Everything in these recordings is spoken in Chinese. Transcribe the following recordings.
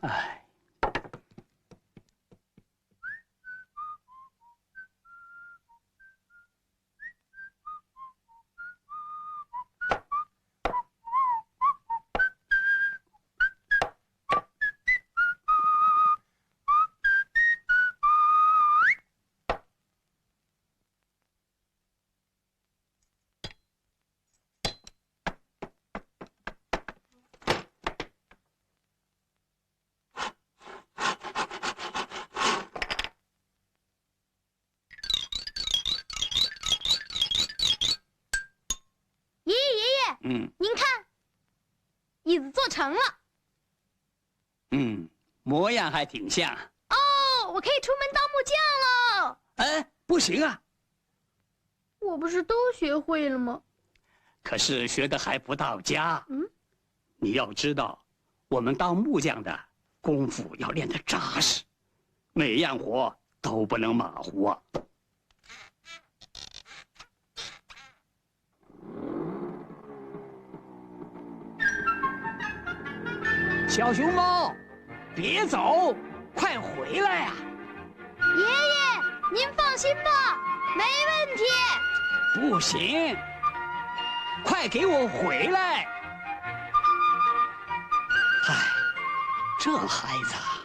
哎。您看，椅子做成了。模样还挺像。哦，我可以出门当木匠了。哎，不行啊！我不是都学会了吗？可是学的还不到家。你要知道，我们当木匠的功夫要练得扎实，每样活都不能马虎啊。小熊猫，别走，快回来呀！爷爷，您放心吧，没问题。不行，快给我回来！唉，这孩子啊。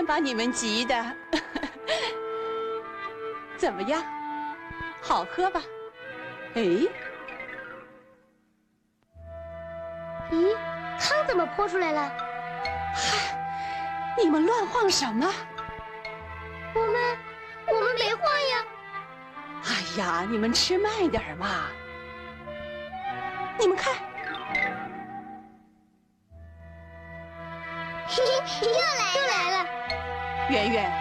把你们急的，怎么样？好喝吧？哎，咦，汤怎么泼出来了？嗨，你们乱晃什么？我们没晃呀。哎呀，你们吃慢点嘛！你们看，又来了。圆圆，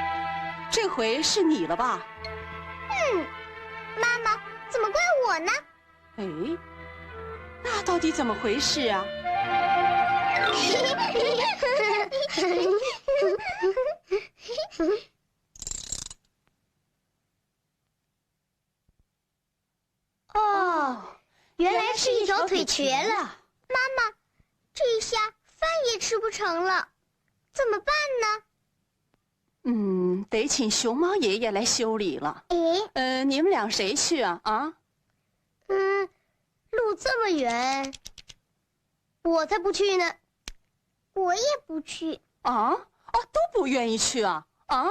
这回是你了吧？妈妈，怎么怪我呢？哎，那到底怎么回事啊？哦，原来是一条腿瘸了。妈妈，这一下饭也吃不成了，怎么办呢？得请熊猫爷爷来修理了。你们俩谁去啊？啊？路这么远，我才不去呢。我也不去。啊？都不愿意去啊？啊？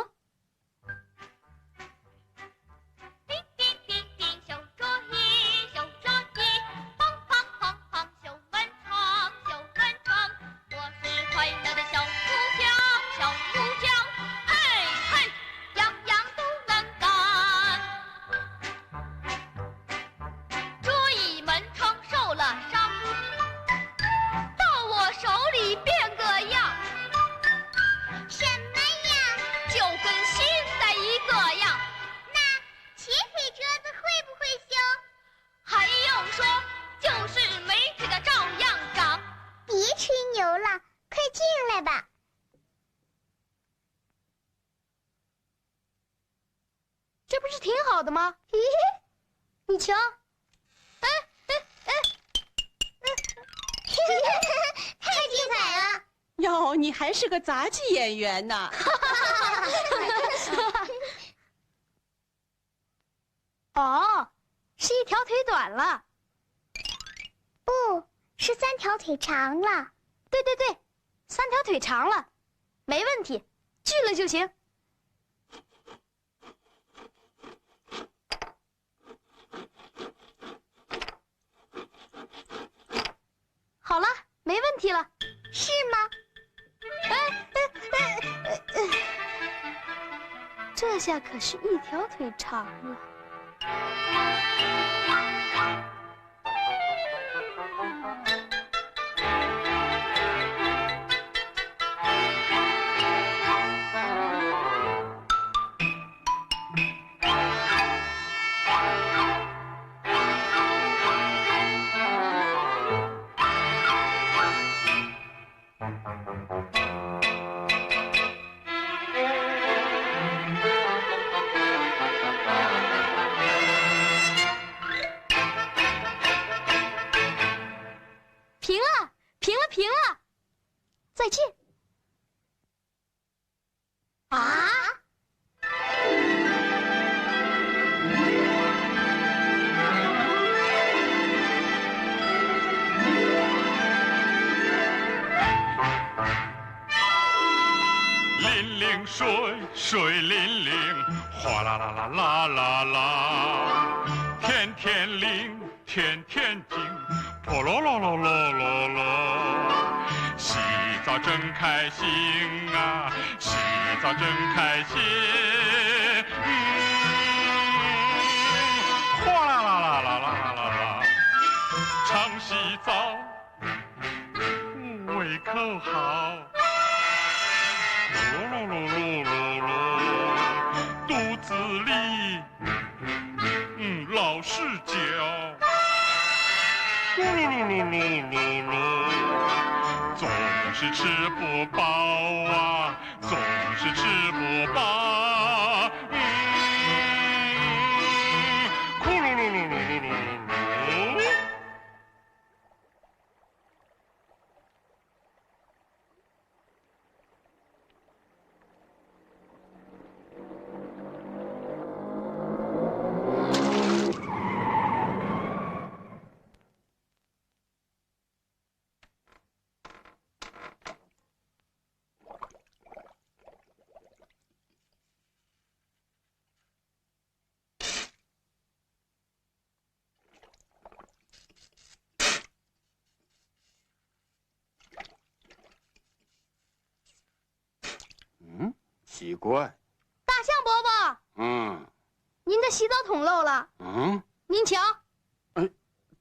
这不是挺好的吗？你瞧，太精彩了！哟，你还是个杂技演员呢。哦，是一条腿短了。不是3条腿长了。对对对，3条腿长了，没问题，锯了就行。没问题了，是吗？这下可是一条腿长了。平了，再见。啊！粼粼水，水粼粼，哗啦啦啦啦啦啦，天天灵，天天静，破咯咯咯咯咯咯。洗澡真开心啊，洗澡真开心。哗啦啦啦啦啦啦啦，常洗澡，胃口好。噜噜噜噜噜噜，肚子里老是叫。噜噜噜噜噜噜噜，总是吃不饱啊，总是吃不饱。咕噜噜噜噜噜噜噜。奇怪，大象伯伯，您的洗澡桶漏了，您瞧，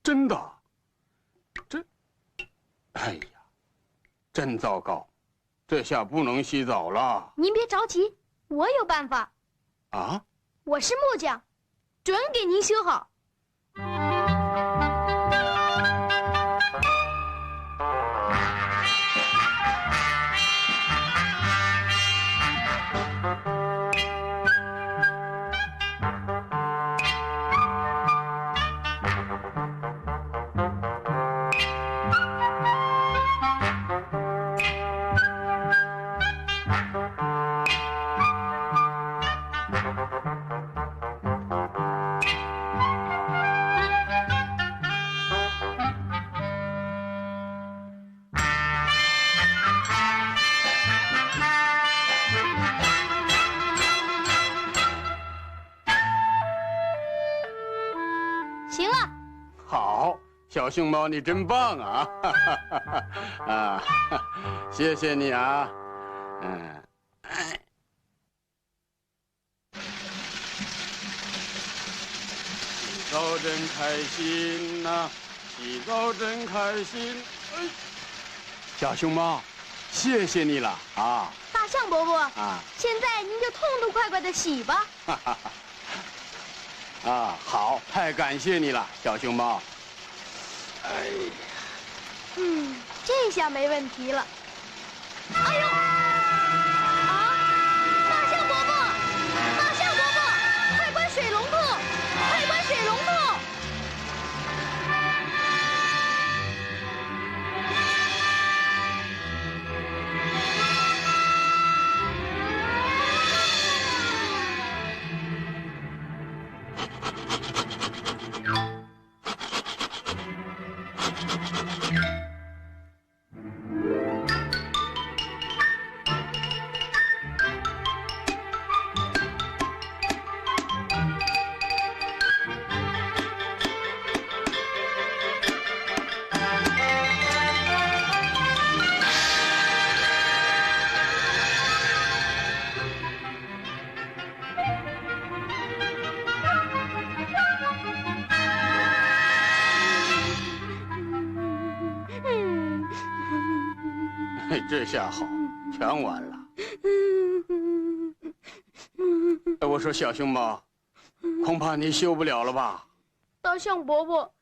真的，哎呀，真糟糕，这下不能洗澡了。您别着急，我有办法。啊，我是木匠，准给您修好。行了，好，小熊猫，你真棒啊！啊，谢谢你啊，洗澡真开心呐，洗澡真开心。小熊猫，谢谢你了啊！大象伯伯啊，现在您就痛痛快快的洗吧。啊，好，太感谢你了，小熊猫。哎呀，这下没问题了。哎呦！啊！大象伯伯，大象伯伯，快关水龙头，快关水龙头！这下好，全完了。我说小熊猫，恐怕你修不了了吧？大象伯伯，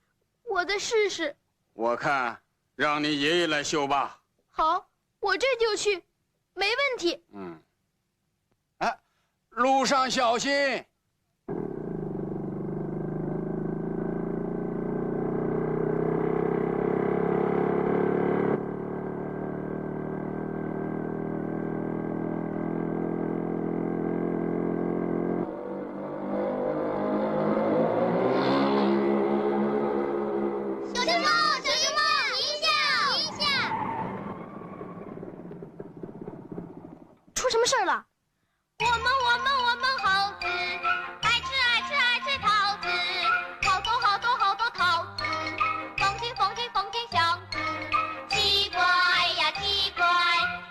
我再试试。我看让你爷爷来修吧。好，我这就去，没问题。哎，路上小心。出什么事儿了？我们猴子爱吃桃子，好多桃子，风景巷子，奇怪呀奇怪，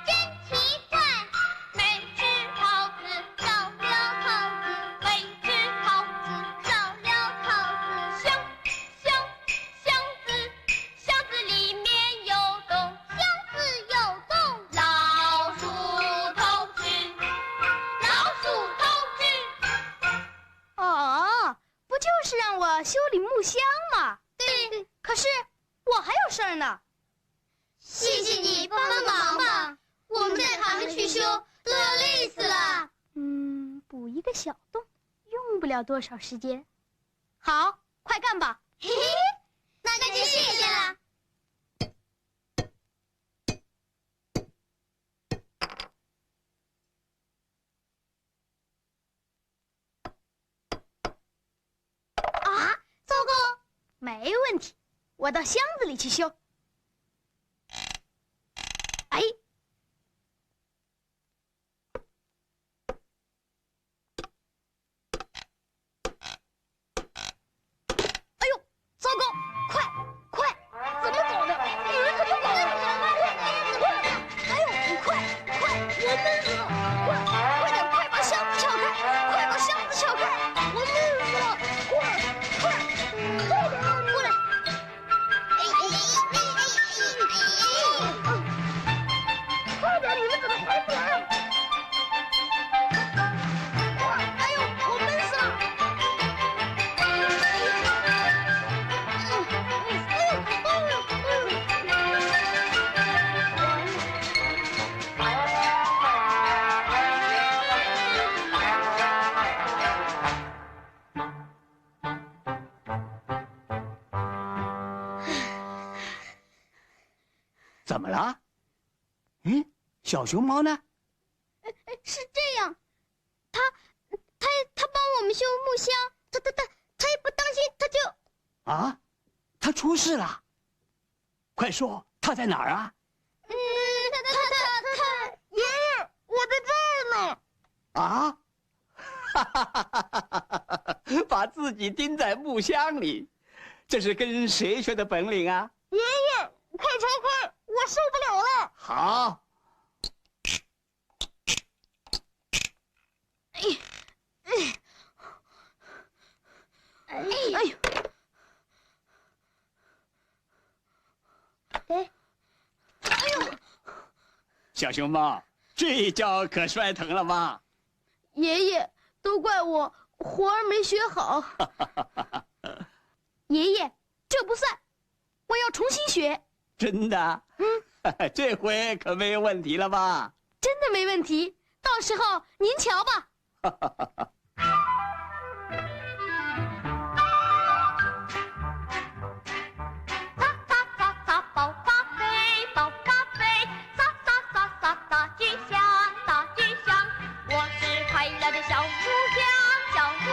真奇怪，没吃桃子少了桃子，没吃桃子少了桃子，巷子里面有洞，老鼠偷吃。哦，不就是让我修理木箱吗？对，可是我还有事儿呢。谢谢你帮忙吧，我们带他们去修都要累死了。补一个小洞，用不了多少时间。好，快干吧。嘿嘿，那就谢谢了。糟糕，没问题，我到箱子里去修。哎，哎呦，糟糕，快，怎么搞的？你们怎么搞的？哎呦，快，我闷死了！快点，快把箱子撬开！快把箱子撬开！我闷死了！快点过来！快点，你们怎么还不来啊？哎呦，我闷死了！怎么了？小熊猫呢？是这样，他帮我们修木箱，他一不当心他就……啊，他出事了！快说，他在哪儿啊？他爷爷，我在这儿呢。啊！把自己钉在木箱里，这是跟谁学的本领啊？爷爷，快拆开，我受不了了。好。哎呦！哎呦！小熊猫，这一跤可摔疼了吧？爷爷，都怪我活儿没学好。爷爷，这不算，我要重新学。真的？这回可没有问题了吧？真的没问题，到时候您瞧吧。宝发飞，大吉祥，我是快乐的小木匠，小木